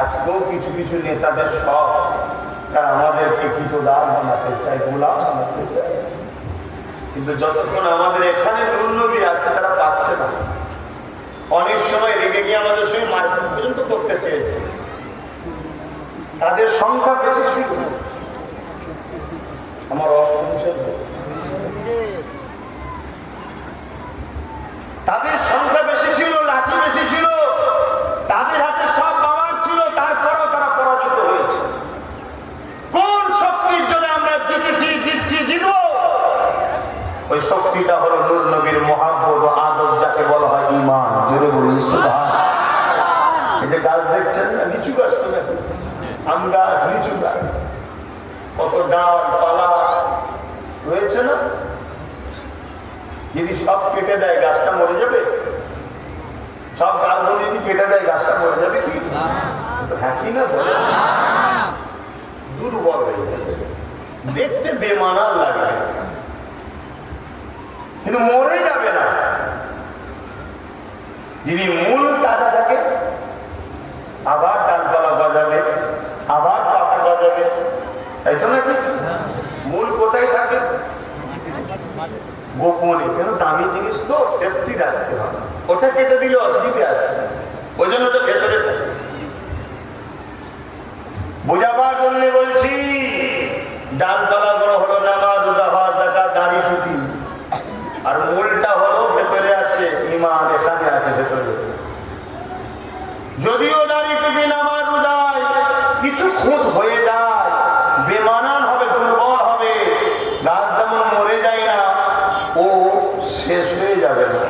আজকেও কিছু কিছু নেতাদের সব তারা আমাদেরকে কিতদার বানাতে চায়, গোলাম বানাতে চায়, কিন্তু যতক্ষণ আমাদের এখানে নূর নবী আছে তারা পাচ্ছে না। অনেক সময় রেগে গিয়ে আমাদের সঙ্গে মারপিট পর্যন্ত করতে চেয়েছে। তাদের সংখ্যা বেশি ছিল, আমার অসংখ্য তাদের সংখ্যা বেশি ছিল, লাঠি বেশি ছিল, তাদের হাতে সব পাওয়ার ছিল, তারপরেও তারা পরাজিত হয়েছে। কোন শক্তির জন্য আমরা জিতেছি, জিতছি, জিতব? ওই শক্তিটা হলো নূর নবীর মহব্বত ও আদব, যাকে বলা হয় ঈমান। জোরে বলুন সুবহানাল্লাহ। এই যে গাছ দেখছেন না, লিচু গাছ, তো দেখুন, আম গাছ, লিচু গাছ, কত ডাল পালা রয়েছে না? যদি সব কেটে দেয় গাছটা মরে যাবে? সব গাছগুলো যদি কেটে দেয় গাছটা মরে যাবে কি? হ্যাঁ কি না বলে? দুর্বল হয়ে যাবে, দেখতে বেমানান লাগে, কিন্তু মরে যাবে না। যদি মূল তাজা থাকে, আবার ডালপালা গজাবে, আবার পাতা গজাবে, তাই তো নাকি? মূল কোথায় থাকে? গোপনে। কেন? দামি জিনিস তো, সেফটি রাখতে হবে। ওটা কেটে দিলে অসুবিধা আছে, ওই জন্য ওটা ভেতরে থাকে। বোঝাবার জন্য বলছি, ডালপালা গুলো হলো নামাজ, রোজা, হজ, যাকাত, দাড়ি, টুপি, আর মূলটা হলো ভেতরে আছে ঈমান, এখানে আছে ভেতরে। যদিও দাড়ি, টুপি, নামাজ, রোজায় কিছু খুঁত হয়ে যায়, বেমানান হবে, দুর্বল হবে, গাছ যেমন মরে যায় না, ও শেষ হয়ে যাবে না।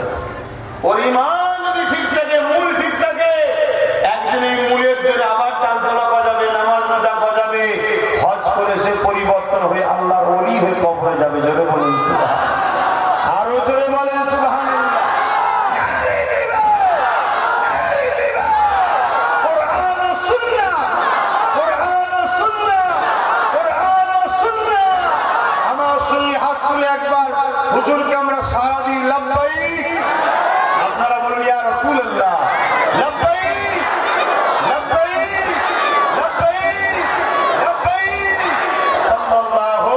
ওর ঈমান যদি ঠিক থাকে, মূল ঠিক থাকে, একদিন এই মূলের জন্য আবার ডালপালা গজাবে, নামাজ রোজা গজাবে, হজ করে সে পরিবর্তন হয়ে আল্লাহর ওলি হয়ে কবরে যাবে। জোরে বলুন সুবহানাল্লাহ। আরো জোরে বলেন সুবহানাল্লাহ। কোরআন ও সুন্নাহ, কোরআন ও সুন্নাহ, কোরআন ও সুন্নাহ। আমার সঙ্গে হাত তুলে একবার হুজুরকে আমরা সারা দিই লাব্বাইক। আপনারা বলুন ইয়া রাসূলুল্লাহ, লাব্বাইক, লাব্বাইক, লাব্বাইক, লাব্বাইক সাল্লাল্লাহু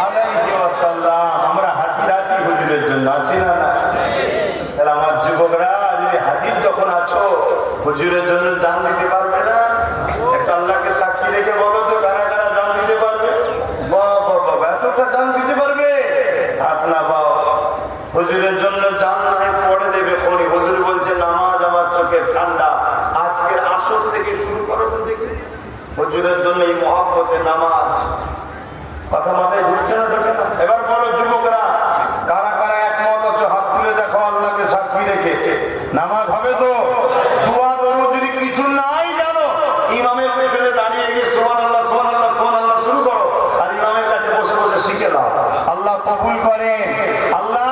আলাইহি ওয়াসাল্লাম। আমরা হাজির আছি হুজুরের জন্য, আছি না? তাহলে আমার যুবকরা, যদি হাজির যখন আছো, হুজুরের জন্য জান দিতে পারবে না? একটা আল্লাহকে সাক্ষী রেখে বলো তো, কারা কারা জান দিতে পারবে? বাবা, এতটা জান দিতে পারবে? আপনা বাবা, হুজুরের জন্য জান নাই পড়ে দেবে খনি। হুজুর বলছে নামাজ আমার চোখের ঠান্ডা, আজকের আসর থেকে শুরু করো তো দেখি হুজুরের জন্য এই মহব্বতে নামাজ। কথা মাথায় ঢুকছে না, ঢুকে না? এবার বলো যুবকরা, কারা কারা একমত আছো? হাত তুলে দেখো আল্লাহকে সাক্ষী রেখে। নামাজ হবে তো? দোয়া দরুদ যদি কিছু নাই জানো, ইমামের পেছনে দাঁড়িয়ে গিয়ে সুবহানাল্লাহ, সুবহানাল্লাহ, সুবহানাল্লাহ শুরু করো, আর ইমামের কাছে বসে বসে শিখে নাও। আল্লাহ কবুল করেন। আল্লাহ,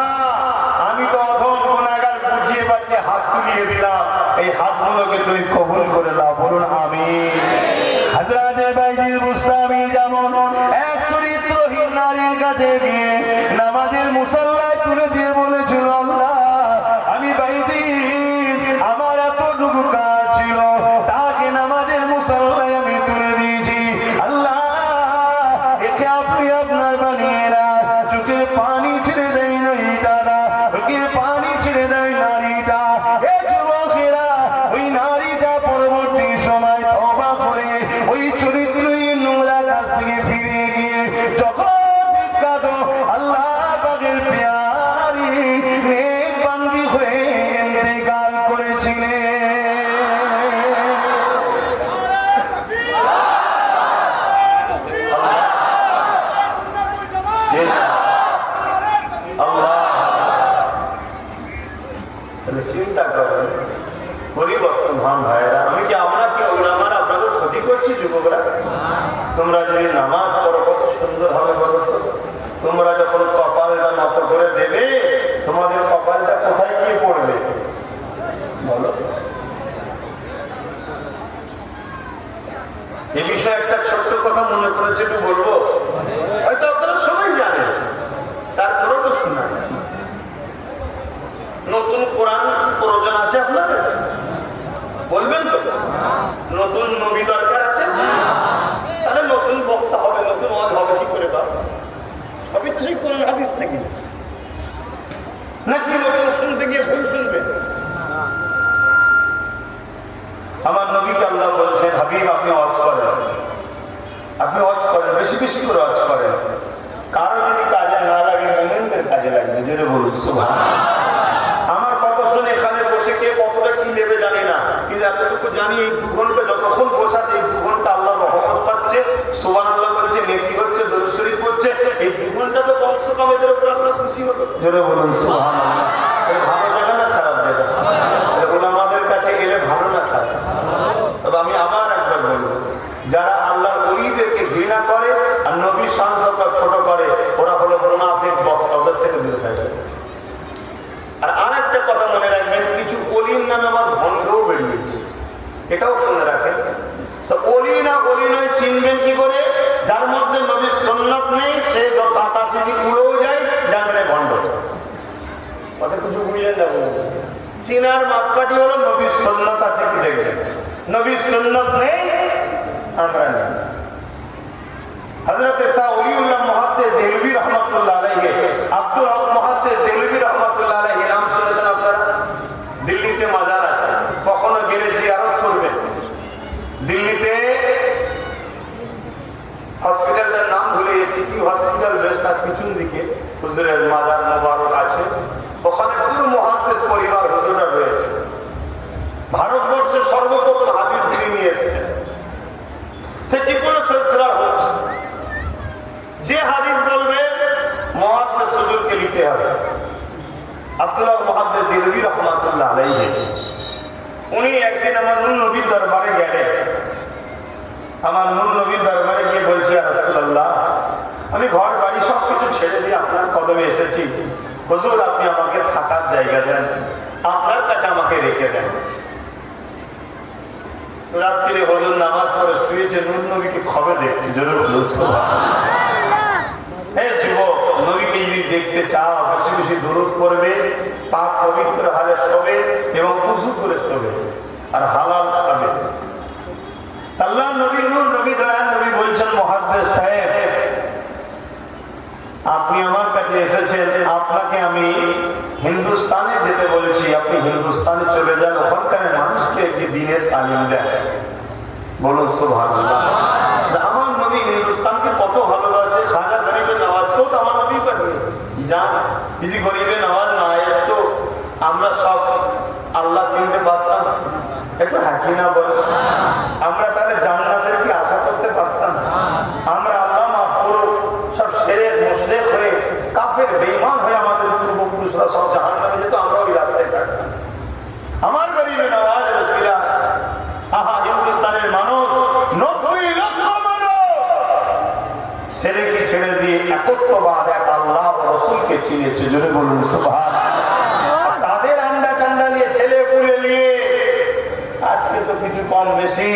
আমি তো অধম গুনাহগার, বুঝিয়ে বাজিয়ে হাত তুলিয়ে দিলাম, এই হাতগুলোকে তুমি কবুল করে দাও। বলুন আমিন। হযরতে বাইজিদ বুস্তামি যেমন এক চরিত্রহীন নারীর কাছে গিয়ে নামাজের মুসাল্লায় তুলে দিয়ে বলেছিল, আল্লাহ, আমি বাইজিদ, আমার এতটুকু কাজ ছিল, তাকে নামাজের মুসাল্লায় আমি তুলে দিয়েছি। আল্লাহ, একে আপনি আপনার বানিয়ে না, চোখে পানি ছেড়ে দেয় নারীটা, ওকে পানি ছেড়ে দেয় নারীটা। এ যুবকেরা, ওই নারীটা পরবর্তী সময় তওবা করে ওই চরিত্রহীন নোংরা কাজ থেকে ফিরে গিয়ে যখন আল্লাহ চিন্তা করেন, পরিবর্তন হন ভাইরা। আমি কি আমরা কি ওলামারা আপনাদের ক্ষতি করছি? যুবকরা, তোমরা যদি নামাজ পড়ো কত সুন্দর হবে বলো তো। তোমরা যখন কপালটা নত করে দেবে, তোমাদের কপালটা কোথায় গিয়ে পড়বে বলো? এ বিষয়ে একটা ছোট্ট কথা মনে করেছে, একটু বলবো। হয়তো আপনারা সবাই জানেন, তারপরেও তো শোনাচ্ছি। নতুন কোরআন প্রয়োজন আছে আপনাদের? বলবেন তো? নতুন নবী দরকার আছে? তাহলে নতুন বক্তা হবে, নতুন ওয়াজ হবে কি করে? সবই তো সেই কোরআন হাদিস থেকে, নাকি নতুন শুনতে গিয়ে ভুল শুনবেন? আমার নবীকে আল্লাহ বলছেন, হাবিব আপনি ওয়াজ করেন, আপনি ওয়াজ করেন, বেশি বেশি করে ওয়াজ করেন। কারো যদি কাজে না লাগে, মুমিনদের কাজে লাগবে। যেটা বলুন সুবহানাল্লাহ। আমার কথা শুনে এখানে বসে কে কতটা কি নেবে জানি না, কিন্তু এতটুকু জানি এই 2 ঘন্টা যতক্ষণ বসাচ্ছে, এই 2 ঘন্টা আল্লাহ রহমত পাচ্ছে, সুবহানাল্লাহ বলছে, নেকি হচ্ছে, দরুদ শরীফ পড়ছে। এই 2 ঘন্টা তো কমসে কম এদের উপর আল্লাহ খুশি হলো। জোরে বলুন সুবহানাল্লাহ। ভালো জায়গা না খারাপ জায়গা? এগুলো আমাদের কাছে এলে ভালো না খারাপ? তবে আমি আবার একবার বলবো, যারা আল্লাহর ওলিদেরকে ঘৃণা করে আর নবীর শানকে ছোট করে, ওরা হলো মুনাফিক বক্তা, ওদের থেকে দূরে থাকবে। আর আরেকটা কথা মনে রাখবেন, কিছু অলির নামে আমার ভণ্ডও বেরিয়েছে, এটাও শুনে রাখেন। তো অলি না অলি নয় চিনবেন কি করে? যার মধ্যে নবীর সুন্নাত নেই, সে যত আকাশে উড়েও যায়, জানবেন ভণ্ড। কথা কিছু বুঝলেন না? চিনার মাপকাঠি হলো নবীর সুন্নাত আছে কি দেখবেন। নবীর সুন্নাত নেই, আমরা নেই। হযরত শাহ ওলিউল্লাহ মুহাদ্দিস দেহলভী রহমাতুল্লাহ আলাইহি, আব্দুল হক মুহাদ্দিস দেহলভী রহমাতুল্লাহ আলাইহি নাম শুনেছেন আপনারা? দিল্লিতে মাজার আছে, কখনো গেলে জিয়ারত করবেন। দিল্লিতে হসপিটালটার নাম ভুলে গেছি, কি হসপিটাল বেশ তার পিছন দিকে হুজুরের মাজার মোবারক আছে। ওখানে পুরো মুহাদ্দিস পরিবার হুজুররা রয়েছে। ভারতবর্ষের সর্বপ্রথম হাদিস যিনি নিয়ে এসেছেন, সে যে কোনো সিলসিলার হোক, যে হাদিস বলবে মুহাদ্দিস হুজুরকে নিতে হবে। আব্দুল্লাহ মুহাদ্দিস দেহলভী রহমাতুল্লাহ আলাইহি, উনি একদিন আমার নূর নবীর দরবারে গেলেন। আমার নূর নবীর দরবারে গিয়ে বলছি, ইয়া রাসূলুল্লাহ, আমি ঘর বাড়ি সবকিছু ছেড়ে দিয়ে আপনার কদমে এসেছি। হুজুর আপনি আমাকে থাকার জায়গা দেন, আপনার কাছে আমাকে রেখে দেন। রাত্রে হুজুর নামাজ পড়ে শুয়েছে, নূর নবীকে খবে দেখছি। জোরে বলুন সুবহানাল্লাহ। হে যুবক, নবীকে যদি দেখতে চাও, বেশি বেশি দুরূদ পড়বে, পাক পবিত্র হালে শোবে এবং ওযু করে শোবে, আর হালাল খাবে। আল্লাহ নবী, নূর নবী, দয়ার নবী বলছেন, মুহাদ্দিস সাহেব আপনি আমার কাছে এসেছেন, আপনাকে আমি হিন্দুস্তানে যেতে বলছি, আপনি হিন্দুস্তানে চলে যান, ওখানকার মানুষকে যে দ্বীনের তালিম দেন। বলুন সুবহানাল্লাহ। আমার নবী হিন্দুস্তানকে কত ভালোবাসে। খাজা গরিবের নওয়াজকেও তো আমার নবী পাঠিয়েছে। যান, যদি গরিবের নওয়াজ না আসতো, আমরা সব আল্লাহ চিনতে পারতাম? একটু হাকি না বলো? আমরা তাহলে জান্নাতের কি আশা করতে পারতাম? আমরা আল্লাহ মাফ করুক, সব শিরক মুশরিক হয়ে, কাফের বেঈমান হয়ে আমাদের পূর্বপুরুষরা সব জাহান্নামে যেত, আমরা ওই রাস্তায় থাকতাম। আমার গরিবে নওয়াজ ওসিলা, আহা হিন্দুস্তানের মানুষ 90 লক্ষ মানুষ শিরক ছেড়ে দিয়ে একত্ববাদ, এক আল্লাহ ও রাসূলকে চিনেছে। জোরে বলুন সুবহানাল্লাহ। তাদের আন্ডা টান্ডা নিয়ে, ছেলে পুলে নিয়ে আজকে তো কিছু কম বেশি,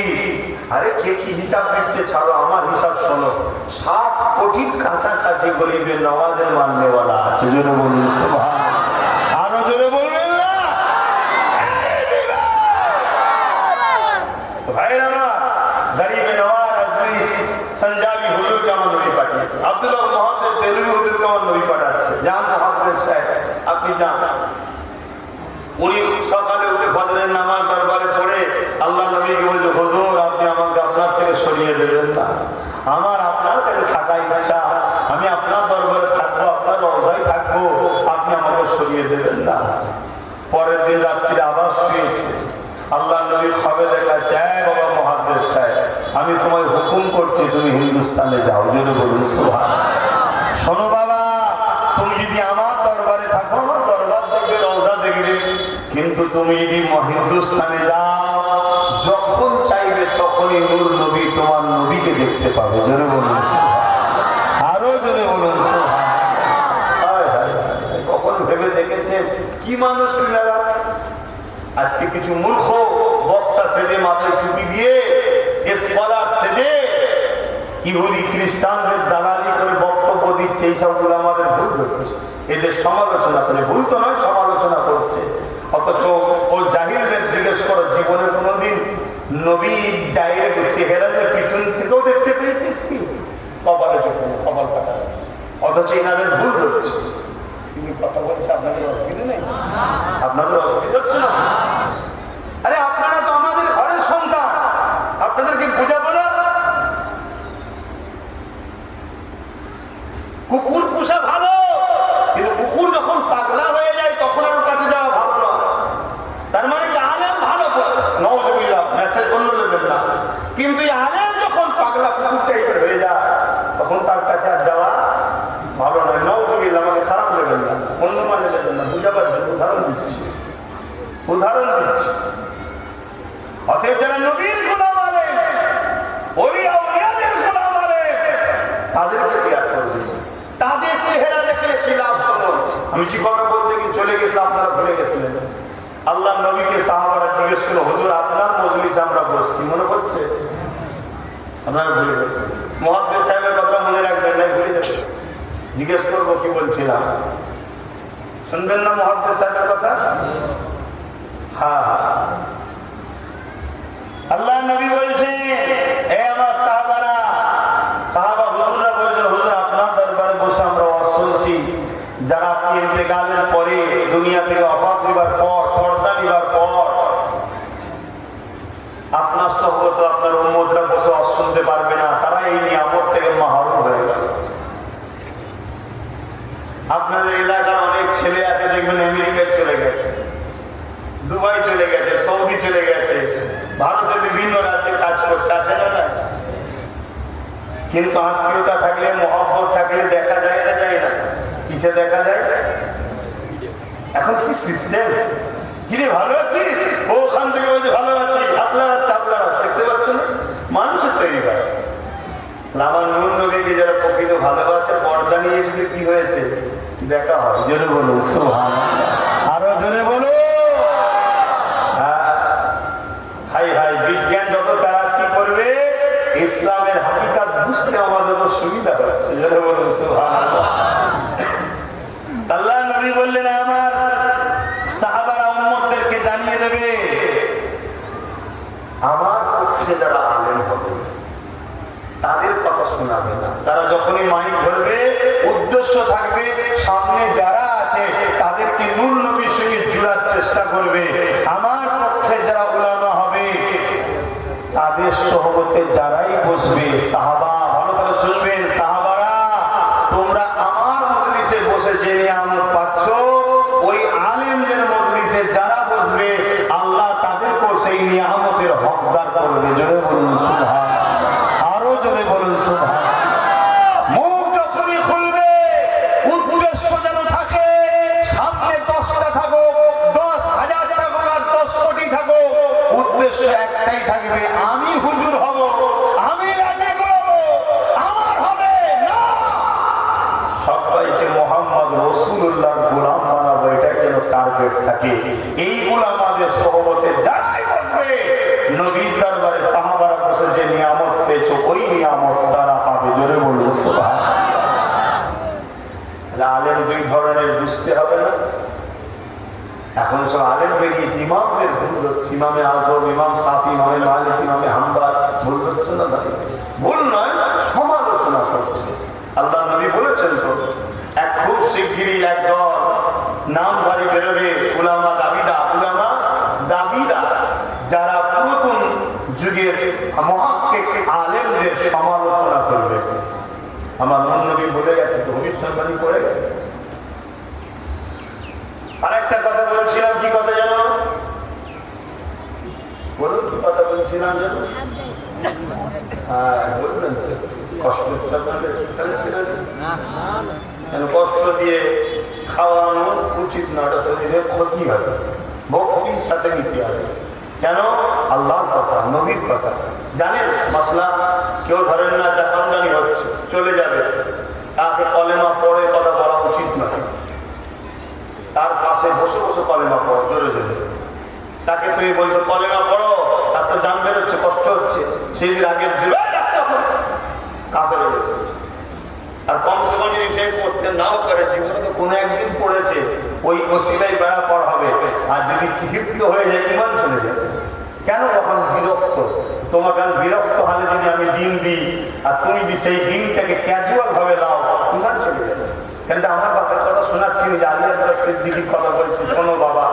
আরে কে কি হিসাব দিচ্ছে ছাড়ো, আমার হিসাব শোনো, 60 কোটির কাছাকাছি গরিবের নওয়াজের মাননেওয়ালা আছে। জোরে বলুন সুবহানাল্লাহ। আরো জোরে বলবেন না? ভাইরা আমার, গরিবে নওয়াজ আজমিরি সঞ্জালি হুজুরকে আমার নবী পাঠিয়েছে, আব্দুল্লাহ মুহাদ্দিস দেহলভী হুজুরকে আমার নবী পাঠাচ্ছে। যান মুহাদ্দিস সাহেব, আপনি যান। উনি সকালে উঠে ফজরের নামাজ দরবারে পড়ে আল্লাহ নবীকে বলছে, হুজুর আপনি আমাকে আপনার থেকে সরিয়ে দেবেন না, আমার আপনার কাছে থাকার ইচ্ছা, আমি আপনার দরবারে থাকবো, আপনার রওজায় থাকবো, আপনি আমাকে সরিয়ে দেবেন না। পরের দিন রাত্রিরে আবার শুয়েছে। আল্লাহ নবী খবে দেখা যায়, বাবা মুহাদ্দিস সাহেব আমি তোমায় হুকুম করছি, তুমি হিন্দুস্তানে যাও। জোরে বলুন সুবহানাল্লাহ। শোনো বাবা, তুমি যদি হিন্দুস্তানে যাও, যখন চাইবে তখনই নূর নবী তোমার নবীকে দেখতে পাবে। জোরে বলুন, আরো জোরে বলুন। কখন ভেবে দেখেছেন কি মানুষ কিনারা? আজকে কিছু মূর্খ বক্তা সেজে, মাথায় টুপি দিয়ে, স্কলার সেজে ইহুদি খ্রিস্টানদের দালালি করে বক্তব্য দিচ্ছে। এই সবগুলো আমাদের ভুল হচ্ছে, এদের সমালোচনা করে, ভুল তো নয়, সমালোচনা করছে। অথচ ও জাহিলদের জিজ্ঞেস করো, জীবনে কোনোদিন নবী ডাইরেক্ট চেহারাদের পিছন থেকেও দেখতে পেয়েছিস কি? কপালে চোখে, কপাল কাটা। অথচ এনাদের ভুল হচ্ছে। তিনি কথা বলছে, আপনাদের অসুবিধা নেই? আপনাদের অসুবিধা হচ্ছে না? আরে আপনারা তো আমাদের ঘরের সন্তান, আপনাদেরকে বোঝাবো না? কুকুর পোষা ভালো, কিন্তু কুকুর যখন পাগলা হয়ে যায় তখন আর ওর কাছে যাওয়া ভালো না। তার মানে কি আলেম ভালো? নাউজুবিল্লাহ, মেসেজ অন্য নেবেন না। কিন্তু এই আলেম যখন পাগলা কুকুর টাইপের হয়ে যায় তখন তার কাছে আর যাওয়া ভালো নয়। নাউজুবিল্লাহ, আমাকে খারাপ নেবেন না, অন্য মানে নেবেন না, বুঝাবার জন্য উদাহরণ দিচ্ছি। অতএব যারা নবীর গোলাম আলেম, ওলিয়া উলিয়াদের গোলাম আলেম, তাদেরকে বিয়ার করবে। তাদের চেহারা দেখলে কি লাভ? শুনুন, আমি কি কথা বলতে গিয়ে চলে গেছিলাম, আপনারা ভুলে গেছিলেন। আল্লাহ নবীকে সাহাবারা জিজ্ঞেস করলো, হুজুর আপনার মজলিসে আমরা বসছি, মনে হচ্ছে? আপনারা ভুলে গেছেন। মুহাদ্দিস সাহেবের কথা মনে রাখবেন না, ভুলে যাচ্ছেন। জিজ্ঞেস করবো কি বলছিলাম, শুনবেন না মুহাদ্দিস সাহেবের কথা? হ্যাঁ, আল্লাহ নবী বলছে, হে আমার সাহাবারা, সাহাবা হুজুররা বলছেন, হুজুর আপনার দরবারে বসে আমরা ওয়াজ শুনছি, যারা ইন্তেকালের পরে, দুনিয়া থেকে অফাত দিবার পর, পর্দা দিবার পর আপনার সহবত আপনার উম্মতরা বসে ওয়াজ শুনতে পারবে না, তারা এই নিয়ামত থেকে মাহরুম হয়ে গেল। আপনাদের এলাকার অনেক ছেলে আছে, দেখবেন আমেরিকায় চলে গেছে, দুবাই চলে গেছে, সৌদি চলে গেছে, ভারতের বিভিন্ন রাজ্যে কাজ করছে, আছে না? কিন্তু আত্মীয়তা থাকলে, মহব্বত থাকলে দেখা যায় না, যায় না? কিসে দেখা যায়? এখন কি সিস্টেম? কিরে ভালো আছিস? ও ওখান থেকে বলছে ভালো আছি, দেখতে পাচ্ছেন না? মানুষের তৈরি করে। আমার নূর নবীকে যারা প্রকৃত ভালোবাসে, পর্দা নিয়ে এসে কি হয়েছে দেখা হয়। জোরে বলুন সুবহানাল্লাহ, আরো জোরে বলুন। হাই হাই, বিজ্ঞান যত তারাক্কি করবে, ইসলামের হাকিকাত বুঝতে আমাদের তো সুবিধা হচ্ছে। জোরে বলুন সুবহানাল্লাহ। আল্লাহ নবী বললেন, আমার সাহাবারা উম্মতদেরকে জানিয়ে দেবে, আমার পক্ষে যারা আলেম হবে তাদের কথা শোনাবে না। তারা যখনই মাইক ধরবে, উদ্দেশ্য থাকবে সামনে যারা আছে তাদেরকে নূর নবীর সঙ্গে জুড়ার চেষ্টা করবে। আমার পক্ষে যারা উলামা হবে তাদের সহবতে যারাই বসবে, সাহাবা, ভালো করে শুনবেন, সাহাবারা তোমরা আমার মজলিসে বসে যে নিয়ামত পাচ্ছ, ওই আলেমদের মজলিসে যারা বসবে আল্লাহ তাদেরকেও সেই নিয়ামতের হকদার করবে। জোরে বলুন সুবহানাল্লাহ, আরো জোরে বলুন সুবহানাল্লাহ। মুখ যখনই খুলবে উদ্দেশ্য যেন থাকে সামনে 10টা থাকো, 10,000 থাকো আর 10 কোটি থাকো, উদ্দেশ্য একটাই থাকবে, আমি হুজুর হব, আমি রাজি করব, আমার হবে না, সবাইকে মোহাম্মদ রাসূলুল্লাহর গোলাম বানাবো, এটা যেন টার্গেট থাকে। এইগুলো আমাদের সহবতে যারাই বসবে, নবীর দরবারে সাহাবারা বসে যে নিয়ামত পেয়েছো ওই নিয়ামত তারা পাবে। জোরে বলুন সুবহানাল্লাহ। আলেম দুই ধরনের, বুঝতে হবে না? এখন সব আলেম বেরিয়েছে, ইমামদের ভুল হচ্ছে, ইমামে আযম, ইমাম শাফি, ইমামে মালিক, ইমামে হাম্বল, ভুল হচ্ছে না? ভুল নয়, সমালোচনা করছে। আল্লাহ নবী বলেছেন তো, এক খুব শিগগিরই একদল নামধারী বেরোবে, উলামা দাবিদা, উলামা দাবিদা, যারা পুরাতন যুগের মুহাক্কিক আলেমদের সমালোচনা করবে। আমার নবী বলে গেছে, তো ভবিষ্যৎবাণী করে গেছে। আর একটা কথা বলছিলাম, কি কথা জানো? বলুন, কি কথা বলছিলাম জানো? হ্যাঁ বলবেন, কষ্ট হচ্ছে আপনাদের? কষ্ট দিয়ে খাওয়ানো উচিত না, ওটা শরীরে ক্ষতি হবে। ভক্তির সাথে নিতে হবে। কেন? আল্লাহর কথা, নবীর কথা। জানেন মাসলা, কেউ ধরেন না জাহান্নামী হচ্ছে, চলে যাবে, তাকে কলেমা পড়ে কথা বলা উচিত নয়। তার পাশে বসে বসে কলেমা পড়ো, জোরে জোরে। তাকে তুমি বলছো কলেমা পড়ো, তার তো জান বেরোচ্ছে, কষ্ট হচ্ছে, সেই দিন আগে কাঁপে রয়েছে। আর কমসে কম যদি সে পড়তে নাও করে, জীবনে তো কোনো একদিন পড়েছে, ওই ওসিলাই বেড়া পর হবে। আর যদি ক্ষিপ্ত হয়ে যায়, ইমান চলে যাবে। কেন? তখন বিরক্ত। তোমার কারণ বিরক্ত হলে যদি আমি দিন দিই, আর তুমি যদি সেই দিনটাকে ক্যাজুয়াল ভাবে নাও, ইমান চলে যাবে। কেন? আমার বাবার কথা শোনাচ্ছি যে আলী আকবর সিদ্দিকীর কথা বলছি, শোনো বাবা।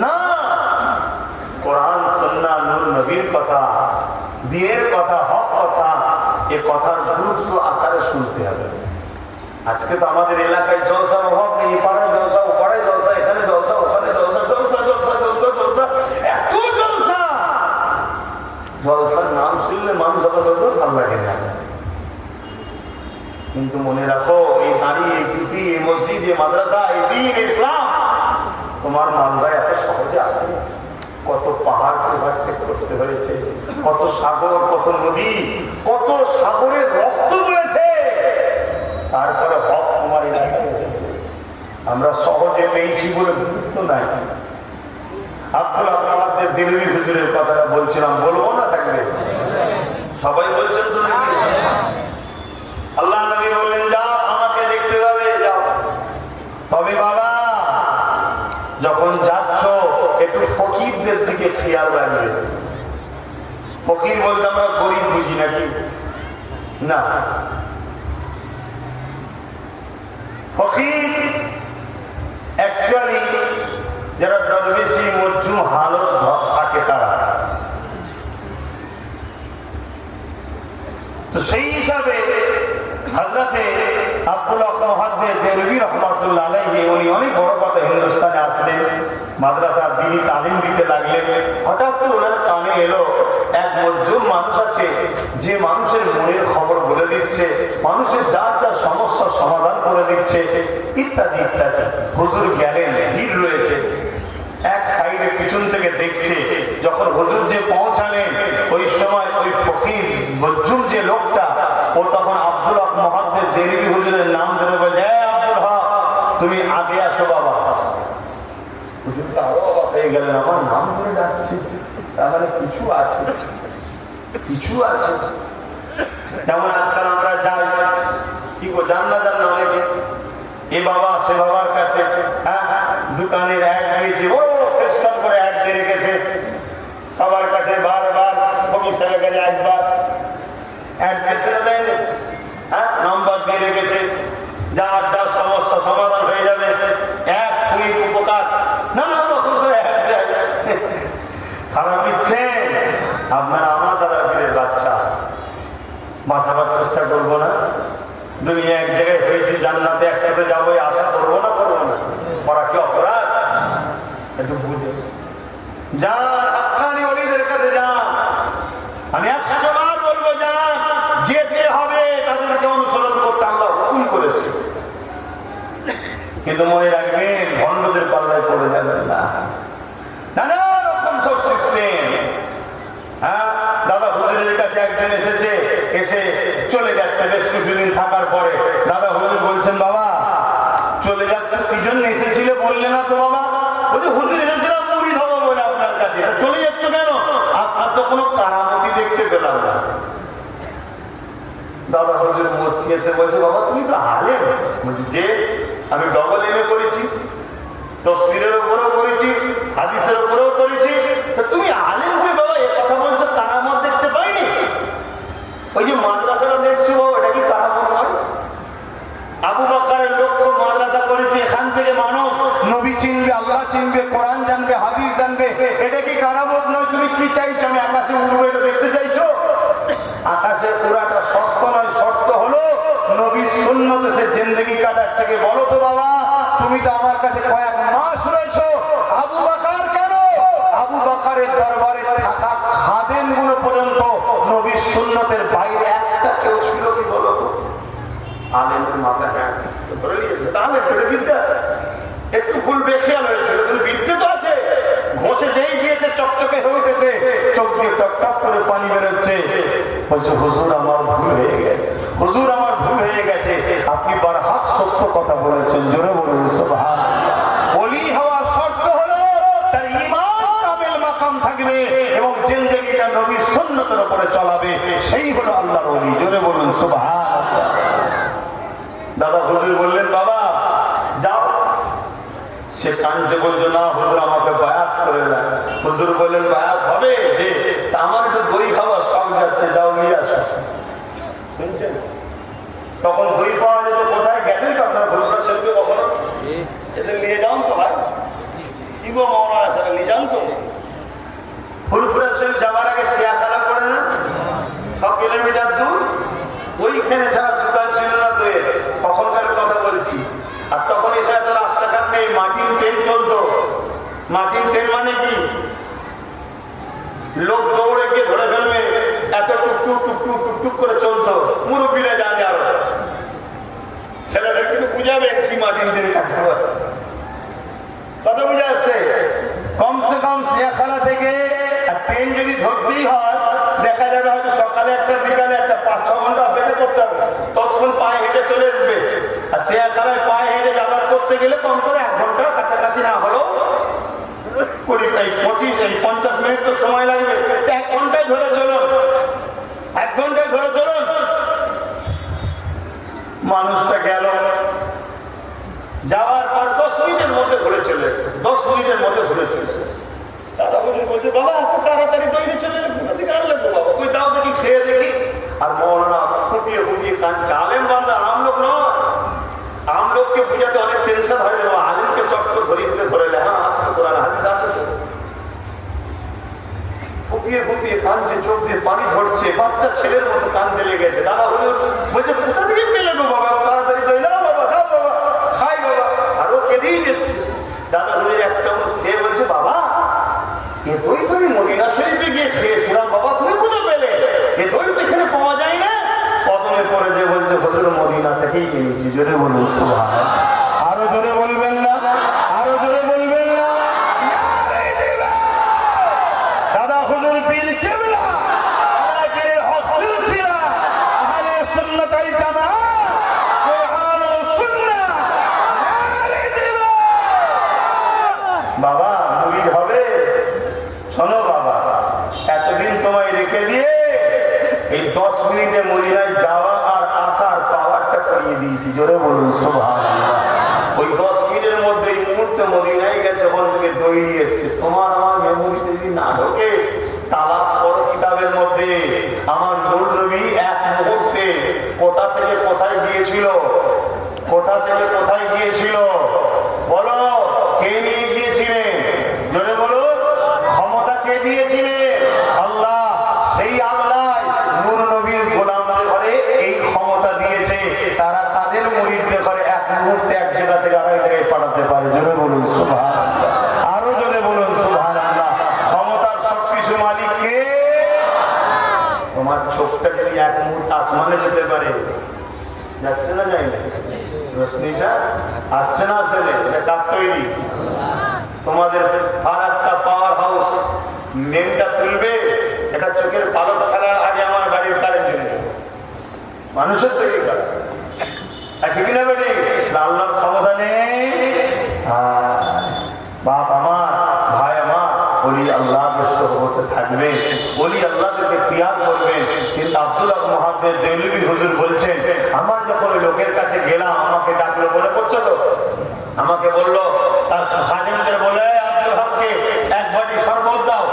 না, কোরআন, সুন্নাহ, নূর নবীর কথা, দ্বীনের কথা, হক কথা, এ কথার গুরুত্ব আকারে শুনতে হবে। আজকে তো আমাদের এলাকায় জলসার অভাব নেই। এই পাড়ায় জলসা, ও পাড়ায় জলসা, এখানে জলসা, ওখানে জলসা, জলসা জলসা জলসা জলসা, এত জলসা। জলসার নাম শুনলে মানুষ আবার নজর ভালো লাগে না। কিন্তু মনে রাখো, এই দাড়ি, এই টুপি, এই মসজিদ, এই মাদ্রাসা, এই দ্বীন, ইসলাম তোমার মালদায় এত সহজে আসে না। কত পাহাড় ওভারটেক করতে হয়েছে, কত সাগর, কত নদী, কত সাগরের রক্ত বয়েছে, তারপরে হক তোমার এলাকায় এসেছে। আমরা সহজে পেয়েছি বলে গুরুত্ব নাই। আব্দুল আপনাদের দিল্লি হুজুরের কথাটা বলছিলাম, বলবো না থাকবে? সবাই বলছেন তো নাকি? আল্লাহ নবী বললেন, যাও আমাকে দেখতে পাবে, যাও। তবে বাবা, যখন যাচ্ছ একটু ফকিরদের দিকে খেয়াল রাখবে। ফকির বলতে আমরা গরিব বুঝি নাকি? না, ফকির অ্যাকচুয়ালি যারা দরবেশি মজুম হালত থাকে তারা। তো সেই হিসাবে হযরতে আব্দুল হক মুহাদ্দিস দেরবি রহমাতুল্লাহ আলাইহি, উনি অনেক বড় কথা হিন্দুস্তানে আসলেন, মাদ্রাসা দ্বীনি তালিম দিতে লাগলেন। হঠাৎ করে ওনার কানে এলো, এক মজুম মানুষ আছে যে মানুষের মনের খবর বলে দিচ্ছে, মানুষের যার যা সমস্যার সমাধান করে দিচ্ছে, ইত্যাদি ইত্যাদি। হুজুর গেলেন, ভিড় রয়েছে, এক সাইডে পিছন থেকে দেখছে। যখন হুজুর যে পৌঁছালেন, ওই সময় ওই ফকির মজুম যে লোকটা, ও তখন আব্দুল হক মুহাদ্দিস দেরবি হুজুরের নাম ধরে বলে, আব্দুল হক তুমি আগে আসো বাবা। হুজুরটা আরো অবাক হয়ে গেলেন, আমার নাম ধরে ডাকছি, তার মানে কিছু আছে, কিছু আছে। যেমন আজকাল আমরা যাই, কি গো জান না অনেকে, এ বাবা সে বাবার কাছে, হ্যাঁ দোকানের অ্যাড দিয়েছে, ও ফেস্টন করে অ্যাড দিয়ে রেখেছে, সবার কাছে বারবার, ফকির সাহেবের কাছে একবার অ্যাড দিয়েছে না, দেয়নি? হ্যাঁ, নাম্বার দিয়ে রেখেছে, যার যা সমস্যা সমাধান হয়ে যাবে, এক কুইক উপকার, নানা রকম অ্যাড দেয়। খারাপ ইচ্ছে, আপনারা আমার দাদার পীরের বাচ্চা, বাঁচাবার চেষ্টা করবো না? দুনিয়া এক জায়গায় হয়েছে, জান্নাতে একসাথে যাবো, আশা করবো না? করবো না? ওরা কি অপরাধ? একটু বুঝে যান, হাক্কানি ওলিদের কাছে যান। আমি 100 বার বলবো, যান, যেতে হবে, তাদেরকে অনুসরণ করতে আল্লাহ হুকুম করেছে। কিন্তু মনে রাখবেন, ভণ্ডদের পাল্লায় পড়ে যাবেন না। নানা রকম সব সিস্টেম। হ্যাঁ, দাদা হুজুরের কাছে একজন এসেছে, এসে চলে যাচ্ছে বেশ কিছুদিন থাকার পরে। দাদা হুজুর বলছেন, বাবা চলে যাচ্ছ, কি জন্য এসেছিলে বললে না তো বাবা? বলছে, হুজুর এসেছিলাম মুরিদ হবো বলে আপনার কাছে। চলে যাচ্ছ কেন? আপনার তো কোনো কারামতি দেখতে পেলাম না। দাদা হুজুর মুচকি এসে বলছে, বাবা তুমি তো আলেম। বলছি, যে আমি ডবল এমএ করেছি, তাফসীরের উপরেও করেছি, হাদিসের উপরেও করেছি, তুমি আলেম হয়ে বাবা এ কথা বলছো, কারামত দেখতে পাইনি? ওই যে মাদ্রাসাটা দেখছো, এটা কি কারামত নয়? আবু বকরের লক্ষ্য মাদ্রাসা করেছে, এখান থেকে মানব নবী চিনবে, আল্লাহ চিনবে, কোরআন জানবে, হাদিস জানবে, এটা কি কারামত নয়? তুমি কি চাইছো? আমি আকাশে উড়বো, এটা দেখতে চাইছো? আকাশে পুরাটা শর্ত নয়, শর্ত হলো নবীর সুন্নতে সে জিন্দেগি কাটাচ্ছে। কে বলো তো বাবা, তুমি তো আমার কাছে কয়েক মাস রয়েছো। আবু বকর কেন? আবু বকরের দরবারে থাকা খাদেম গুলো পর্যন্ত নবীর সুন্নতের বাইরে একটা কেউ ছিল কি বলো তো? আলেমের মাথা হ্যাঁ ধরে নিয়েছে, তাহলে বিদ্যে আছে, একটু ভুল বেখেয়াল হয়েছিল, কিন্তু বিদ্যে তো আছে। ঘষে যেই দিয়েছে চকচকে হয়ে উঠেছে, চোখ দিয়ে টপ টপ করে পানি বেরোচ্ছে। বলছে হুজুর আমার ভুল হয়ে গেছে, হুজুর আমার ভুল হয়ে গেছে। আপনি বারহাত সত্য কথা বলেছেন, জোরে বলুন সুবহানাল্লাহ। ওলি হওয়ার শর্ত হলো তার ঈমান কামেল মাকাম থাকবে এবং জিন্দেগিটা নবীর সুন্নতের উপরে চলাবে, সেই হলো আল্লাহর ওলি, জোরে বলুন সুবহানাল্লাহ। দাদা হুজুর বললেন বাবা যাও। সে কাঁদছে, বলছে না হুজুর আমাকে বায়াত করে দেন। হুজুর বললেন বায়াত হবে যে তা আমার একটু দই খাবার শখ যাচ্ছে, যাও নিয়ে আসো। শুনছেন? তখন দই পাওয়া যেত কোথায়? গেছেন তো আপনার ভুলপুরা শরীফে কখনো? এদের নিয়ে যান তো ভাই, কি গো মাওলানা স্যার নিয়ে যান তো। ভুলপুরা শরীফ যাওয়ার আগে সিয়াখালা করে না 6 কিলোমিটার দূর, ওইখানে ছাড়া দোকান ছিল না দইয়ের, তখনকার কথা বলছি। আর তখন এসে এত রাস্তাঘাট নেই, মাটির ট্রেন চলতো। মাটির ট্রেন মানে কি? লোক দৌড়ে গিয়ে ধরে ফেলবে, এত টুকটুক টুকটুক টুকটুক করে চলতো। মুরব্বীরা জানে, আরো ছেলেদের কিন্তু বুঝাবেন কি মাটির ট্রেন কাটতে পারে। কথা বুঝে আসছে? কমসে কম সিয়াখালা থেকে ট্রেন যদি ধরতেই হয়, দেখা যাবে হয়তো সকালে একটা বিকালে একটা 5-6 ঘন্টা অপেক্ষা করতে হবে, ততক্ষণ পায়ে হেঁটে চলে আসবে। আর সিয়াখালায় পায়ে হেঁটে যাতায়াত করতে গেলে কম করে 1 ঘন্টার কাছাকাছি না হলেও 25-50 মিনিট তো সময় লাগবে। 1 ঘন্টায় ধরে চলুন, 1 ঘন্টায় ধরে চলুন। মানুষটা গেল, যাওয়ার পর 10 মিনিটের মধ্যে ঘুরে চলে এসেছে, 10 মিনিটের মধ্যে ঘুরে চলে এসেছে। দাদা হুজুর বলছে বাবা এত তাড়াতাড়ি তৈরি চলে এলে কোথা থেকে আনলে তো বাবা? ওই দাও দেখি, খেয়ে দেখি। আর মৌলানা ফুপিয়ে ফুপিয়ে কাঁদছে। আলেম বান্দা, আমলোক নয়। আমলোককে বুঝাতে অনেক টেনশন হয়, আলেমকে চট্ট ধরিয়ে দিলে ধরে নেয়, হ্যাঁ আছে তো, কোরআন হাদিস আছে তো। ফুপিয়ে ফুপিয়ে কাঁদছে, চোখ দিয়ে পানি ঝরছে, বাচ্চা ছেলের মতো কাঁদতে লেগেছে। দাদা হুজুর বলছে কোথা থেকে পেলে গো বাবা? তাড়াতাড়ি করে নাও বাবা, দাও বাবা, খাই বাবা। আর ও কেঁদেই যাচ্ছে। দাদা হুজুর 1 চামচ খেয়ে বলছে বাবা এ দই তুমি মদিনা শরীফে গিয়ে খেয়েছিলাম বাবা, তুমি কোথায় পেলে? এ দই তো এখানে পাওয়া যায় না। কদমে পড়ে যে বলছে হুজুর মদিনা থেকেই কিনেছি, জোরে বলুন সুবহানাল্লাহ। আরো জোরে বলবেন না, আরো জোরে বলবেন না। দাদা হুজুর পীর কেবলা, আলা পীরের হক সিলসিলা, আহলে সুন্নাত ওয়াল জামাআত, কুরআন ও সুন্নাহ। বাবা মুরিদ হবে? শোনো বাবা, এতদিন তোমায় রেখে দিয়ে এই 10 মিনিটে মদিনায় যাওয়া আর আসার পাওয়ারটা করিয়ে দিয়েছি, জোরে বলুন সুবহানাল্লাহ। ওই 10 মিনিটের মধ্যে এই মুহূর্তে মদিনায় গেছে, ওখান থেকে দই নিয়ে এসছে। তোমার আমার মেমোরিতে যদি না ঢোকে, তালাশ করো কিতাবের মধ্যে। আমার নূর নবী এক মুহূর্তে কোথা থেকে কোথায় গিয়েছিল, কোথা থেকে কোথায় গিয়েছিল বলো? কে নিয়ে গিয়েছিলেন? জোরে বলো। ক্ষমতা কে দিয়েছিলেন? আল্লাহ। সেই আল্লাহ নূর নবীর গোলামদের ঘরে এই ক্ষমতা দিয়েছে, তারা তাদের মুরিদদের ঘরে এক মুহূর্তে এক জায়গা থেকে আরেক জায়গায় পাঠাতে পারে, জোরে বলুন সুবহানাল্লাহ। আরো জোরে বলুন সুবহানাল্লাহ। ক্ষমতার সবকিছু মালিক কে? তোমার চোখটা যদি এক মুহূর্তে আসমানে যেতে পারে, যাচ্ছে না যায় না? রশ্মিটা আসছে না আসে না? এটা কার তৈরি? তোমাদের ফারাক্কা পাওয়ার হাউস মেনটা তুলবে, এটা চোখের পালক ফেলার আগে আমার বাড়ির কারেন্ট চলে যাবে। মানুষের তৈরি করা, ঠিক না বেটি? আল্লাহর ক্ষমতা নেই। বাপ আমার, ভাই আমার, ওলি আল্লাহদের সোহবতে থাকবে, ওলি আল্লাহদেরকে পিয়ার করবেন। কিন্তু আব্দুল হক মুহাদ্দিস দেহলভী হুজুর বলছেন, আমার যখন লোকের কাছে গেলাম, আমাকে ডাকলো, মনে করছো তো? আমাকে বললো, তার খাদেমদের বলে আব্দুল হককে 1 বাটি শরবত দাও।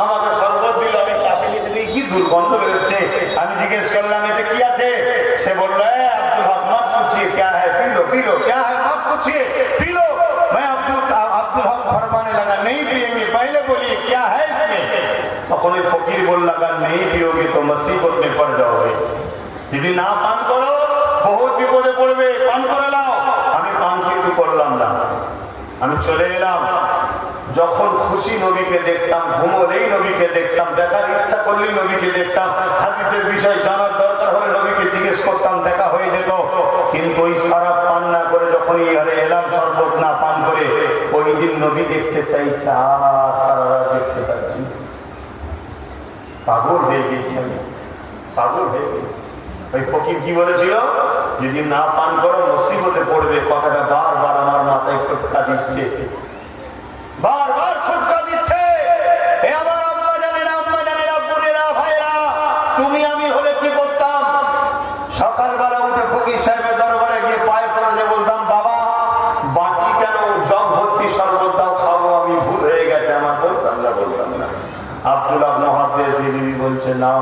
আমাকে শরবত দিল, আমি কাছে গিয়ে দিই, কি দুর্গন্ধ বেরোচ্ছে। আমি জিজ্ঞেস করলাম এতে কি আছে? সে বললো আব্দুল হক মত পুছিয়ে क्या है, पी लो पी लो, क्या है मत पूछिए, पी लो। मैं अब्दुल हक फरमाने लगा नहीं पिएंगे, पहले बोलिए क्या है इसमें। তখন ওই ফকির বল লাগা नहीं पियोगे तो मुसीबत में पड़ जाओगे, যদি না পান করো বহুত বিপদে পড়বে, পান করে নাও। আমি পান কিন্তু করলাম না, আমি চলে এলাম। যখন খুশি নবীকে দেখতাম, ঘুমোলেই নবীকে দেখতাম, দেখার ইচ্ছা করলেই নবীকে দেখতাম, হাদিসের বিষয় জানার দরকার হলে নবীকে জিজ্ঞেস করতাম, দেখা হয়ে যেত। কিন্তু ওই শরাব পান না করে যখনই এলাম, শরবত না পান করে, ওই দিন নবী দেখতে চাইছে, আর সারা পাগল হয়ে গেছি আমি, পাগল হয়ে গেছি। ওই ফকির কি বলেছিল, যদি না পান করো মুসিবতে পড়বে। কথাটা বারবার আমার মাথায় খটকা দিচ্ছে, বারবার খটকা দিচ্ছে। এ আমার আম্মা জানেরা বোনেরা ভাইরা, তুমি আমি হলে কি করতাম? সকালবেলা উঠে ফকির সাহেবের দরবারে গিয়ে পায়ে পড়ে যে বলতাম, বাবা বাটি কেন জগ ভর্তি শরবত দাও, খাবো, আমি ভুল হয়ে গেছে আমার। বলতাম না। আব্দুল্লাহ মুহাদ্দিস দিদি বলছে, না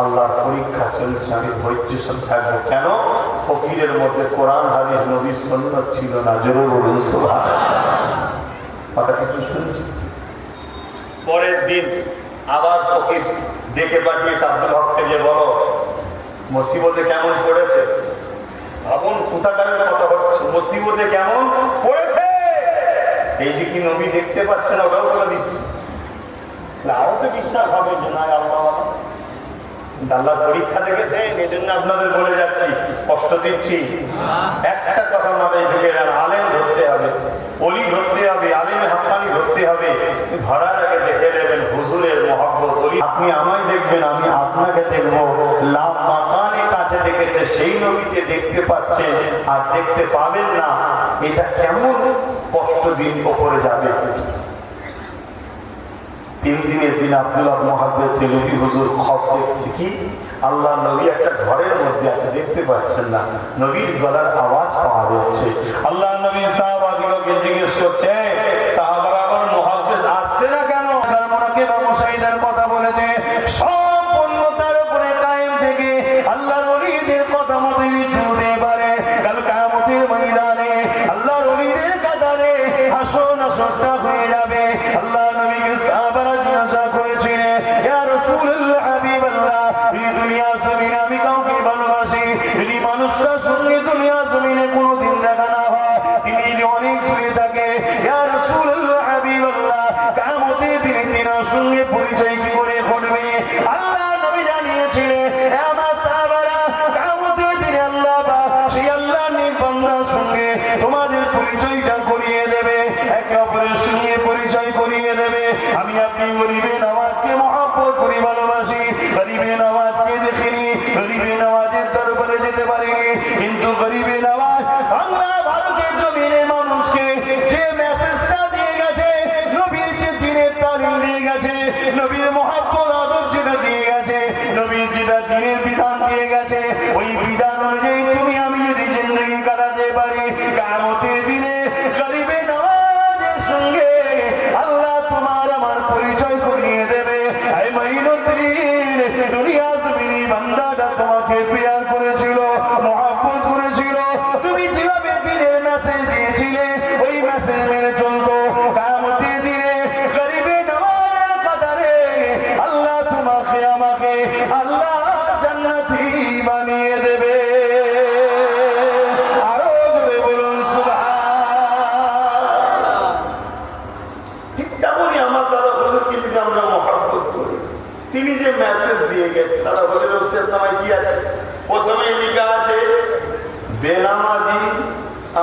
আল্লাহর পরীক্ষা চলছে, আমি ধৈর্যশীল থাকবো। কেন? ফকিরের মধ্যে কোরআন হাদিস নবীর সুন্নাত ছিল না। জোরে বলুন সুবহানাল্লাহ। কথা কিছু শুনছি। পরের দিন আবার ফকির ডেকে পাঠিয়েছে আব্দুল হককে, যে বলো মুসিবতে কেমন পড়েছে। ভাবুন কোথাকারের কথা হচ্ছে, মুসিবতে কেমন পড়েছে। এইদিকে নবী দেখতে পাচ্ছে না, ওটাও বলে দিচ্ছে। আরো তো বিশ্বাস হবে যে না আল্লাহ আল্লাহর পরীক্ষা দেখেছেন, এই জন্য আপনাদের বলে যাচ্ছি, কষ্ট দিচ্ছি। একটা কথা মাথায় ঢুকে যান, আলেম ধরতে হবে, অলি ধরতে হবে, আলেমে হাক্কানি ধরতে হবে। ধরার আগে দেখে নেবেন হুজুরের মহব্বত। অলি আপনি আমায় দেখবেন, আমি আপনাকে দেখবো। লাভ মাকানে কাছে ডেকেছে, সেই নবীকে দেখতে পাচ্ছেন আর দেখতে পাবেন না, এটা কেমন কষ্ট দিন ওপরে যাবে। 3 দিনের দিন আব্দুল্লাহ মুহাদ্দিস দেলভী হুজুর খব দেখছি কি, আল্লাহ নবী একটা ঘরের মধ্যে আছে, দেখতে পাচ্ছেন না, নবীর গলার আওয়াজ পাওয়া যাচ্ছে। আল্লাহ নবী সাহাবাদিগকে জিজ্ঞেস করছে, সাহাবারা আমার মুহাদ্দিস আসছে না কেন? তার মনকে মুশাহিদের কথা বলেছে, সম্পূর্ণতার উপরে কায়েম থেকে আল্লাহর ওলিদের কথা মতে চলতে পারে। কাল কিয়ামতের ময়দানে আল্লাহর ওলিদের কাতারে হাসর নাসরটা হয়ে যাবে। আল্লাহ নবীকে সাহাবারা জিজ্ঞাসা করেছিলেন, ইয়া রাসূলুল্লাহ হাবিবাল্লাহ, এই দুনিয়া জমিনে আমি কাউকে ভালোবাসি, যদি মানুষটার সঙ্গে দুনিয়া জমিনে কোনোদিন দেখা না হয়, তিনি যদি অনেক দূরে থাকে, ইয়া রাসূলুল্লাহ হাবিবাল্লাহ, কিয়ামতের দিনে তিনার সঙ্গে পরিচয় কি করে ঘটবে? আল্লাহ নবী জানিয়েছিলেন, হে আমার সাহাবারা, কিয়ামতের দিনে আল্লাহ পাক সেই আল্লাহর নেক বান্দার সঙ্গে তোমাদের পরিচয়টা করিয়ে দেবে, একে অপরের সঙ্গে পরিচয় করিয়ে দেবে। আমি আপনি গরিবে নওয়াজকে মহব্বত করি, ভালোবাসি, গরিবে নওয়াজকে দেখিনি, গরিবে নওয়াজের দরবারে যেতে পারিনি, কিন্তু গরিবে নওয়াজ বাংলা ভারতের জমিনে মানুষকে যে মেসেজটা দিয়ে গেছে, নবীর যে দিনের তালিম দিয়ে গেছে, নবীর মহব্বত আদব যেটা দিয়ে গেছে, নবীর যেটা দিনের বিধান দিয়ে গেছে, ওই বিধান অনুযায়ী তুমি আমি যদি জিন্দগি কাটাতে পারি, কিয়ামতের দিনে গরিবে নওয়াজের সঙ্গে আল্লাহ তোমার আমার পরিচয় করিয়ে দেবে। এই মাইনুদ্দিন, দুনিয়া জমিনে বান্দাটা তোমাকে প্রেয়ার করেছিল, মহব্বত করেছিল, তুমি যেভাবে দিনের মেসেজ দিয়েছিলে ওই মেসেজ মেনে চলতো, কিয়ামতের দিনে গরিবে নওয়াজের কাতারে আল্লাহ তোমাকে আমাকে আল্লাহ জান্নাতি বানিয়ে দেবে। আরো জোরে বলুন সুবহানাল্লাহ। ঠিক তেমনই আমার দাদা হুজুরকে যদি আমরা মহব্বত করি, তিনি যে মেসেজ দিয়ে গেছে, দাদা হুজুর ওসিয়ত নামায় কি আছে? প্রথমেই লেখা আছে, বেনামাজি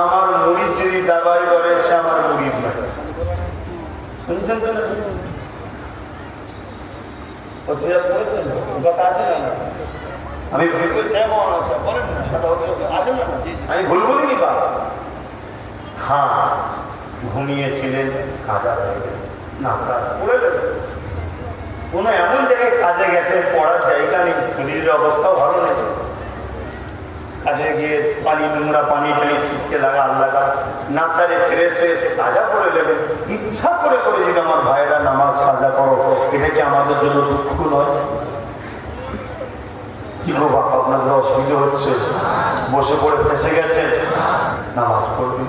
আমার মুরিদ যদি দাবাই করে সে আমার মুরিদ নয়। শুনছেন তো? ওসিয়ত করেছেন, কথা আছে না? আমি ভুল করছি, বলেন না, আছে না? আমি ভুল বলিনি বা? হ্যাঁ, ঘুমিয়েছিলেন, কাজা হয়ে গেছে, না স্যার পড়ে গেছে, কোনো এমন জায়গায় কাজে গেছে, পড়ার জায়গা নেই, শরীরের অবস্থাও ভালো নেই, কাজে গিয়ে পানি নোংরা পানি টানি ছিটকে লাগা লাগা, নাচারে ফ্রেশ হয়ে এসে কাজা করে নেবেন। ইচ্ছা করে করে যদি আমার ভাইয়েরা নামাজ কাজা করো, এটা কি আমাদের জন্য দুঃখ নয়? কি গো বাপ, আপনাদের অসুবিধা হচ্ছে, বসে পড়ে ফেসে গেছে, নামাজ পড়বে।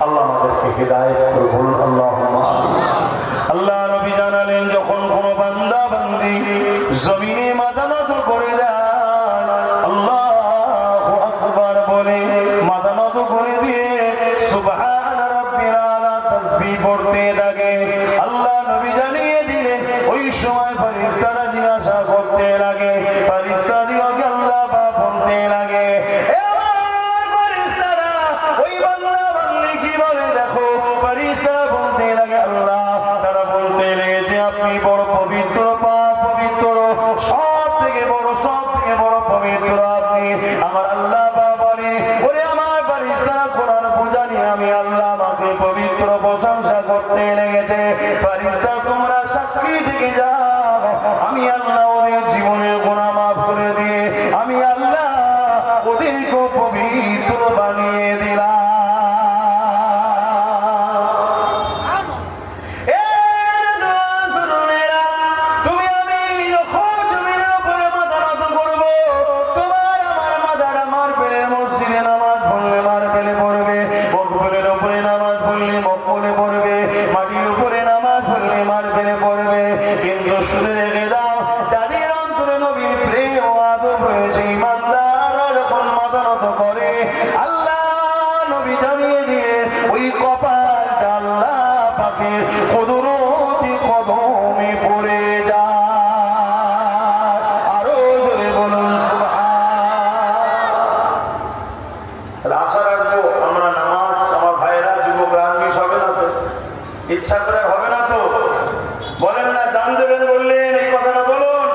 আল্লাহ আমাদেরকে হিদায়াত করে, বলুন আল্লাহুম্মা আমিন। আল্লাহ নবী জানালেন, যখন কোনো বান্দা বান্দি জমিনে মাথা নত করে দেয়, আল্লাহু আকবার বলে মাথা নত করে দিয়ে সুবহান রাব্বিল আলা তাসবিহ পড়তে লাগে, আল্লাহ নবী জানিয়ে দিলেন ওই সময় ফেরেশতারা জিজ্ঞাসা করতে লাগে, ফেরেশতাদিগকে আল্লাহ পাক বলতে লাগে, এ আমার ফেরেশতারা, ওই বান্দা বান্দি কি বলে দেখো। ফেরেশতারা বলতে লাগে, আল্লাহ, তারা বলতে লেগেছে আপনি বড় পবিত্র, পাক পবিত্র, ফেরেশতারা কোরআন পূজা নিয়ে আমি আল্লাহ আমাকে পবিত্র প্রশংসা করতে লেগেছে। ফেরেশতা তোমরা সাক্ষী থেকে যাও, আমি আল্লাহ ওদের জীবনের গুনাহ মাফ করে দিয়ে আমি আল্লাহ ওদেরকে পবিত্র বানিয়ে দিলাম। ইচ্ছা করে হবে না তো? বলেন না, জান দেবেন বললেন, এই কথাটা বলুন।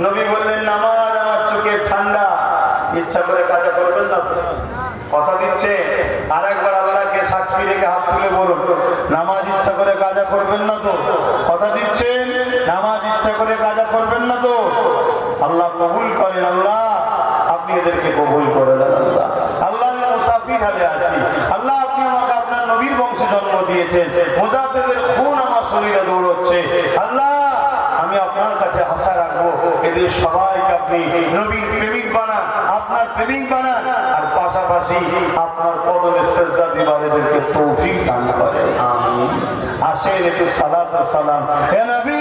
নবী বললেন নামাজ আমার চোখে ঠান্ডা, ইচ্ছা করে কাজা করবেন না তো? কথা দিচ্ছে। আর একবার আল্লাহকে সাক্ষী রেখে হাত তুলে বলুন, নামাজ ইচ্ছা করে কাজা করবেন না তো? কথা দিচ্ছেন, নামাজ ইচ্ছা করে কাজা করবেন না তো? আল্লাহ কবুল করেন। আল্লাহ আপনি এদেরকে কবুল করে দেন। আল্লাহ আল্লাহ আমি মুসাফির হালে আছি, আল্লাহ আপনি আমাকে আপনার নবীর বংশে জন্ম দিয়েছেন, মুজাহিদের খুন আমার শরীরে দৌড়চ্ছে। আল্লাহ আমি আপনার কাছে আশা রাখবো এদের সবাইকে আপনি নবীর প্রেমিক বানান, আপনার প্রেমিক বানান, আর পাশাপাশি আপনার কদমে সেজদা দিবার এদেরকে তৌফিক দান করেন। আমিন। আসেন একটু সালাত আর সালাম হে নবী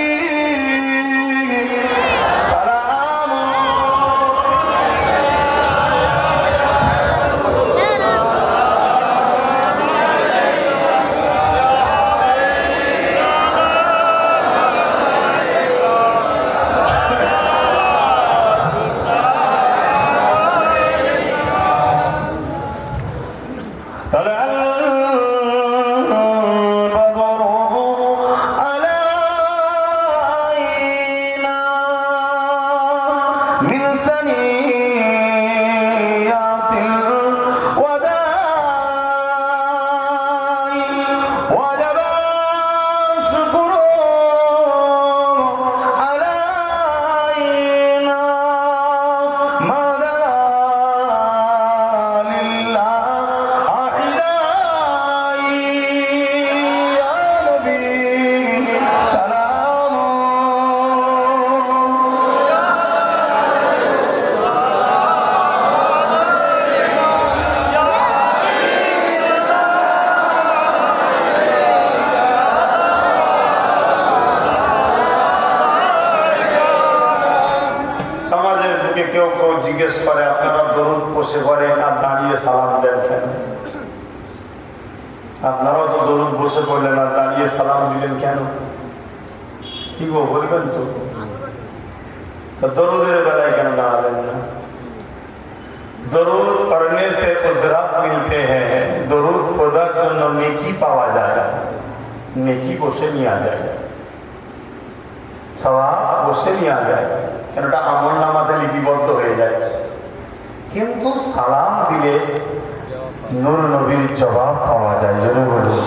জিজ্ঞেস করে আপনারা দরুদ বসে করেন আর দাঁড়িয়ে সালাম দেন কেন? আপনারাও তো দরুদ বসে করলেন আর দাঁড়িয়ে সালাম দিলেন কেন? কি গো বলবেন তো? দরুদের বেলায় কেন দাঁড়াবেন না? দরুদ পড়নে সে উজরাত মিলতে হ্যাঁ, দরুদ পড়ার জন্য নেকি পাওয়া যায়, নেকি বসে নিয়ে যায়, সওয়াব বসে নিয়ে যায়, কেন ওটা আমল নামাতে লিপিবদ্ধ হয়ে যাচ্ছে। কিন্তু সালাম দিলে নূর নবীর জবাব পাওয়া যায়। জোরে বলুন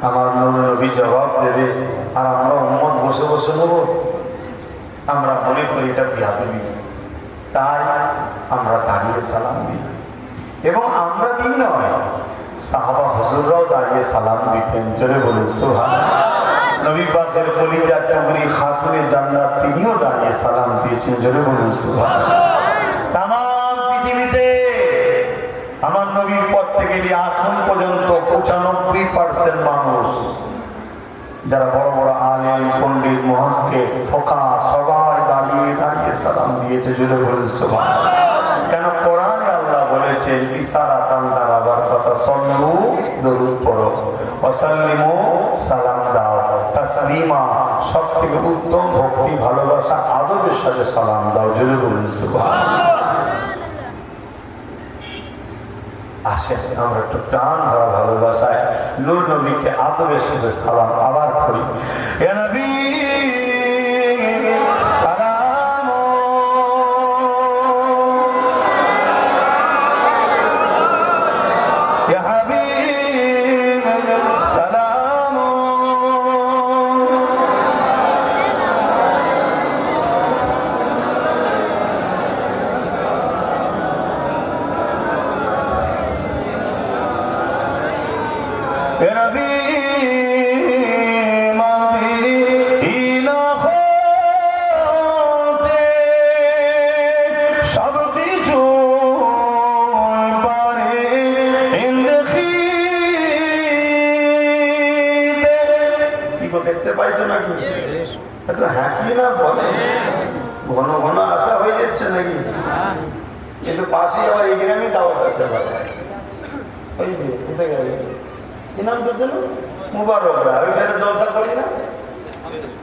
আমার নূর নবী জবাব দেবে, আর আমরা উম্মত বসে বসে নেব। আমরা মনে করি এটা বিয়াদবি, তাই আমরা দাঁড়িয়ে সালাম দিই। এবং আমরা দিই নয়, সাহাবা হুজুররাও দাঁড়িয়ে সালাম দিতেন। জোরে বলুন সুবহানাল্লাহ। নবী পাকের কলিজার টুকরি খাতুনে জান্নাত তিনিও দাঁড়িয়ে সালাম দিয়েছেন। জোরে বলুন সুবহানাল্লাহ। তাম পৃথিবীতে আমার নবীর পর থেকে এখন পর্যন্ত 95% মানুষ যারা বড় বড় আলেম, পণ্ডিত, মুহাক্কিক, ফুকাহা সবাই দাঁড়িয়ে দাঁড়িয়ে সালাম দিয়েছে। জোরে বলুন সুবহানাল্লাহ। কেন? কোরআনে আল্লাহ বলেছেন ইশারাতান দাঁড়াবার কথা, সল্লু দরুদ পড়ো, ওয়াসাল্লিমু সালাম দাও, তাসলিমা সব থেকে উত্তম ভক্তি, ভালোবাসা, আদবের সাথে সালাম দাও। জোরে বলুন সুবহানাল্লাহ। আসেন আমরা একটু প্রাণ ভরা ভালোবাসায় নূর নবীকে আদবের সাথে সালাম আবার করি। ইয়া নবী সালাম ইয়া হাবিব সালাম। ইয়া নবী দেখতে পাইতো নাকি? একটু হাঁকিয়ে না বলে, ঘন ঘন আশা হয়ে যাচ্ছে নাকি? কিন্তু পাশেই আবার এই গ্রামে দাওয়াত আছে। ওই যে কোথায় গেল কি নাম তোর জন্য? মুবারকরা, ওইখানে জলসা করি না?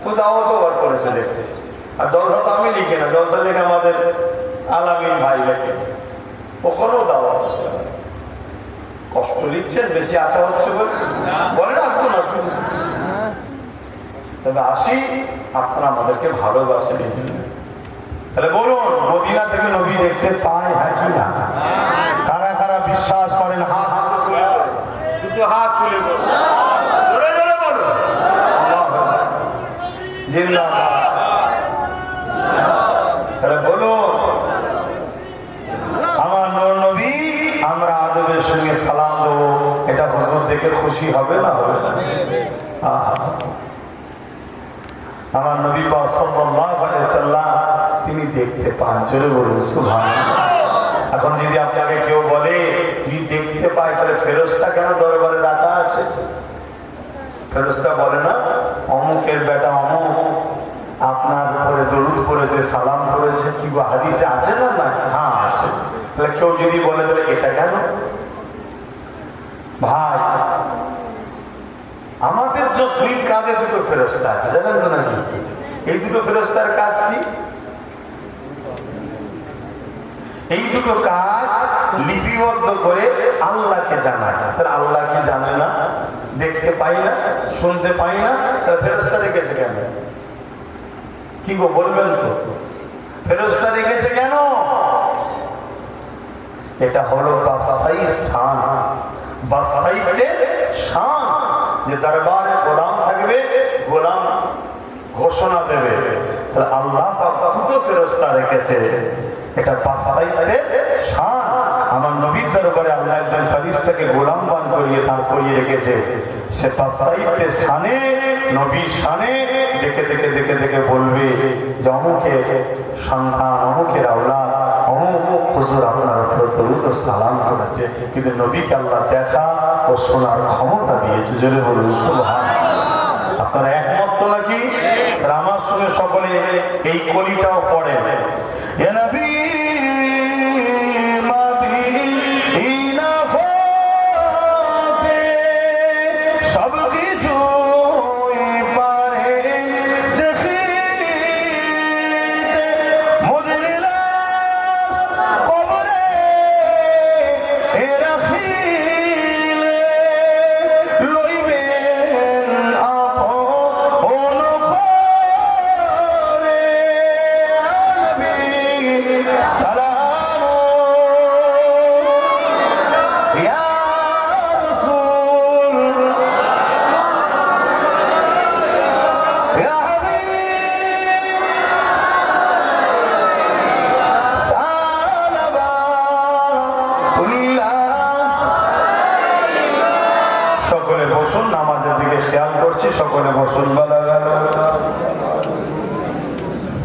ও দাওয়াতও বার করেছে দেখতে। আর জলসা তো আমি লিখি না, জলসা লিখে আমাদের আলামিন ভাই লেখে। ওখানেও দাওয়াত আছে। কষ্ট লিখছেন, বেশি আশা হচ্ছে বলে বলেন আসবো না, তবে আসি আপনারা আমাদেরকে ভালোবাসেন এই জন্য। তাহলে বলুন, মদিনা থেকে নবী দেখতে পায় হ্যাঁ কি না? কারা কারা বিশ্বাস করেন হাত তুলে, দুটো হাত তুলে বলুন, জোরে জোরে বলুন জিন্দাবাদ। তাহলে বলুন আমার নূর নবী, আমরা আদবের সঙ্গে সালাম দেবো, এটা হুজুর দেখে খুশি হবে না? হবে না? আমার নবী পাক সাল্লাল্লাহু আলাইহি সাল্লাম তিনি দেখতে পান, জোরে বলুন সুবহানাল্লাহ। এখন যদি আপনাকে কেউ বলে যদি দেখতে পায় তাহলে ফেরেশতা কেন দরবারে রাখা আছে? ফেরেশতা বলে না অমুকের বেটা অমুক আপনার উপরে দরুদ করেছে, সালাম করেছে, কি হাদিসে আছে না? না, হ্যাঁ আছে। তাহলে কেউ যদি বলে তাহলে এটা কেন? ভাই আমাদের যে দুই কাঁধে দুটো ফেরেশতা আছে, জানেন তো নাকি? এই দুটো ফেরেশতার কাজ কি? এই দুটো কাজ লিপিবদ্ধ করে আল্লাহকে জানায়। তাহলে আল্লাহ কি জানে না? দেখতে পাই না, শুনতে পাই না, তাহলে ফেরেশতা রেখেছে কেন? কি গো বলবেন তো? ফেরেশতা রেখেছে কেন? এটা হলো বাদশাহী শান, বাদশাহীতে শান, যে দরবারে গোলাম থাকবে, গোলাম ঘোষণা দেবে। তাহলে আল্লাহ পাক দুটো ফেরেশতা রেখেছে, এটা বাদশাহীতে শান। আমার নবীর দরবারে আল্লাহ একজন ফেরেশতাকে গোলাম বান করিয়ে দাঁড় করিয়ে রেখেছে। সে বাদশাহীতে শানে, নবীর শানে দেখে দেখে দেখে দেখে বলবে যে অমুকের সন্তান, অমুকের আওলাদ, অমুক হুজুর আপনার উপর দরুদ ও সালাম করেছে। কিন্তু নবীকে আল্লাহ দেখা ও শোনার ক্ষমতা দিয়েছে, জোরে বলুন সুবহানাল্লাহ। আপনারা একমত তো নাকি? আমার সঙ্গে সকলে এই কলিটাও পড়েন। ইয়া নবী মদিনা হতে সব কিছু পারে দেখিতে, মোদের লাশ কবরে রাখিলে লইবেন আপন করে। নবী সালাম ইয়া রাসূল ইয়া হাবিব সালাবাতুল্লাহ। সকলে বসুন, নামাজের দিকে খেয়াল করছি, সকলে বসুন। বালা